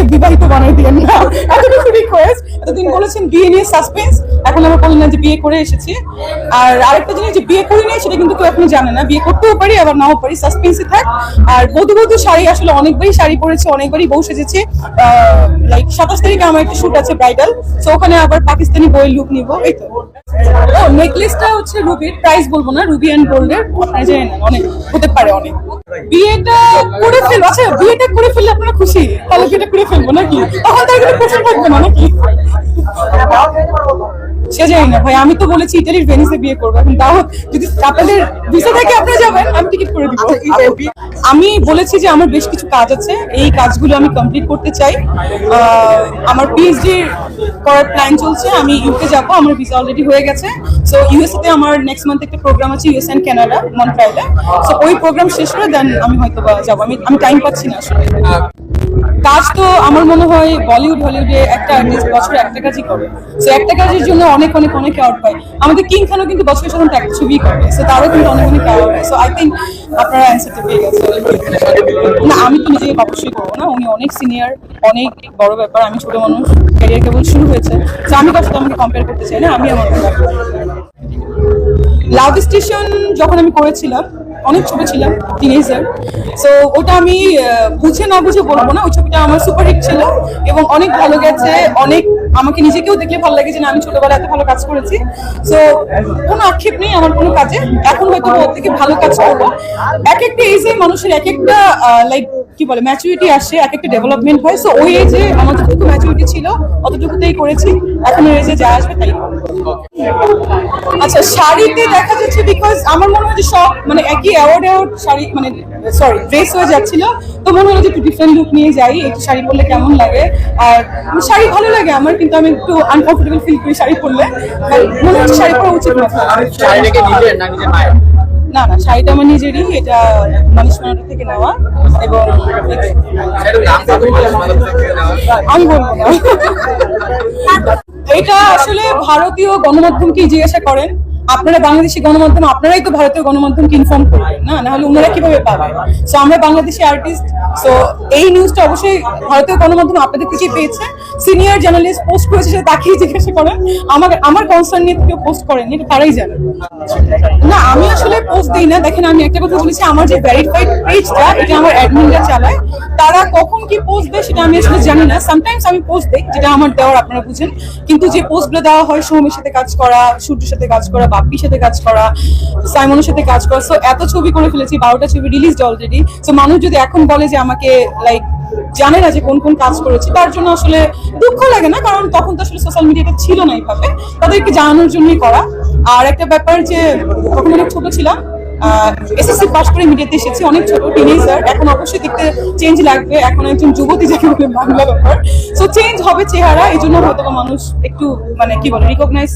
আমাকে বিবাহিত বানাই দিয়েন না, এতটুকু রিকোয়েস্ট। এতদিন বলেছেন বিয়ে নিয়ে সাসপেন্স, এখন আমরা বললেন না যে বিয়ে করে এসেছি। আর আরেকটা জিনিস, যে বিয়ে করি নাই সেটা কিন্তু কেউ এখন জানে না, বিয়ে করতেও পারি আবার নাও পারি, সাসপেন্সই থাক। আর বধূ শাড়ি আসলে অনেকবারই শাড়ি পরেছি, অনেকবারই বউ সেজেছি। লাইক 27 তারিখে আমার একটা শুট আছে ব্রাইডাল, তো ওখানে আবার পাকিস্তানি বইয়ের লুক নিবো, এই তো। ও নেকলেসটা হচ্ছে রুবির, প্রাইস বলবো না, রুবি অ্যান্ড গোল্ডের, আপনারা জানেন অনেক হতে পারে অনেক। বিয়েটা করে ফেলবো, আচ্ছা বিয়েটা করে ফেললে আপনারা খুশি, তাহলে বিয়েটা করে ফেলবো নাকি, তখন তার কোনো প্রশ্ন থাকবে না নাকি? সে জানি না ভাই, আমি তো বলেছি ইটালির ভেনিসে বিয়ে করবো, এখন তাও যদি আপনাদের ভিসা থেকে আপনারা যাবেন আমি টিকিট করে দিব। আমি বলেছি যে আমার বেশ কিছু কাজ আছে, এই কাজগুলো আমি কমপ্লিট করতে চাই। আমার পিএইচডি করার প্ল্যান চলছে, আমি ইউকে যাব, আমার ভিসা অলরেডি হয়ে গেছে। সো ইউএসএ তে আমার নেক্সট মান্থ একটা প্রোগ্রাম আছে, ইউএস এন্ড কানাডা, মন্ট্রিয়ালে। সো ওই প্রোগ্রাম শেষ করে দেন আমি হয়তো বা যাবো, আমি টাইম পাচ্ছি না আসলে। কাজ তো আমার মনে হয় বলিউড হলিউডে একটা আর্টিস্ট বছরে একটা কাজই করে, সো একটা কাজের জন্য অনেক অনেক অনেক অ্যাওয়ার্ড পায়। আমাদের কিং খানও কিন্তু বছরে সাধারণত একটা ছবি করে, সো তারও কিন্তু অনেক অনেক অ্যাওয়ার্ড হয়। সো আই থিঙ্ক আপনারা অ্যান্সারটা পেয়ে গেছেন। না আমি তো নিজে অবশ্যই করবো না, উনি অনেক সিনিয়র, অনেক বড় ব্যাপার, আমি ছোট মানুষ, ক্যারিয়ার কেবল শুরু হয়েছে। তো আমি তার সাথে আমাকে কম্পেয়ার করতে চাই না, আমি আমার লাভ স্টেশন যখন আমি করেছিলাম অনেক ছোট ছিলাম, টিনেজার। সো ওটা আমি বুঝে না বুঝে বলবো না, ওই ছবিটা আমার সুপারহিট ছিল এবং অনেক ভালো গেছে। অনেক আমাকে নিজেকেও দেখলে ভালো লাগে যে না আমি ছোটবেলায় এত ভালো কাজ করেছি। সো কোনো আক্ষেপ নেই আমার কোনো কাজে, এখন হয়তো ওর থেকে ভালো কাজ করবো। এক একটা এজে মানুষের এক একটা লাইক কি বলে ম্যাচুরিটি আসে, এক একটা ডেভেলপমেন্ট হয়। সো ওই এজে আমার যতটুকু ম্যাচুরিটি ছিল অতটুকুতেই করেছি, এখন ওই এজে যা আসবে তাই করবো। আচ্ছা শাড়িতে দেখা যাচ্ছে বিকজ আমার মনে হয় যে সব মানে একই অ্যাওয়ার্ড শাড়ি মানে সরি ড্রেস হয়ে যাচ্ছিল, তো মনে হলো যে একটু ডিফারেন্ট লুক নিয়ে যাই, একটু শাড়ি পরলে কেমন লাগে। আর শাড়ি ভালো লাগে আমার, কিন্তু আমি একটু আনকমফোর্টেবল ফিল করি শাড়ি পরলে, মনে হচ্ছে শাড়ি পরা উচিত না। না না শাড়িটা আমার নিজেরই, এটা মানুষ মানাটা থেকে নেওয়া, এবং আমি বলবো না। এটা আসলে ভারতীয় গণমাধ্যমকে জিজ্ঞাসা করেন, আপনারা বাংলাদেশি গণমাধ্যম, আপনারাই তো ভারতীয় গণমাধ্যমকে ইনফর্ম করবেন না, নাহলে ওনারা কিভাবে পাবে? সো আমরা বাংলাদেশি আর্টিস্ট, সো এই নিউজটা অবশ্যই ভারতীয় গণমাধ্যম আপনাদের থেকে পেয়েছে। সিনিয়র জার্নালিস্ট পোস্ট করেছে, সেটা তাকেই জিজ্ঞাসা করেন, আমার কনসার্ন নিয়ে কেউ পোস্ট করেনি, এটা তারাই জানে। না আমি আসলে পোস্ট দিই না, দেখেন আমি একটা কথা বলেছি, আমার যে ভেরিফাইড পেজটা এটা আমার অ্যাডমিনরা চালায়, তারা কখন কি পোস্ট দেয় সেটা আমি আসলে জানি না। সামটাইমস আমি পোস্ট দিই যেটা আমার দেওয়ার, আপনারা বুঝেন, কিন্তু যে পোস্টগুলো দেওয়া হয় সৌমির সাথে কাজ করা, সূর্যের সাথে কাজ করা, বাপ্পির সাথে কাজ করা, সাইমনের সাথে কাজ করা, সো এত ছবি করে ফেলেছি, 12টা ছবি রিলিজড অলরেডি। সো মানুষ যদি এখন বলে যে আমাকে লাইক জানে না যে কোন কোন কাজ করেছি, তার জন্য আসলে দুঃখ লাগে না, কারণ তখন তো আসলে সোশ্যাল মিডিয়াটা ছিল না এইভাবে, তাদেরকে জানানোর জন্যই করা। আর একটা ব্যাপার যে তখন অনেক ছোট ছিলাম, এসএসসি পাস করে মিডিয়াতে এসেছি, অনেক ছোট টিনেজার, এখন অবশ্যই দেখতে চেঞ্জ লাগবে, এখন একজন যুবতী যাকে বলে বাংলা ব্যাপার। সো চেঞ্জ হবে চেহারা, এই জন্য হয়তো মানুষ একটু মানে কি বলে রিকগনাইজ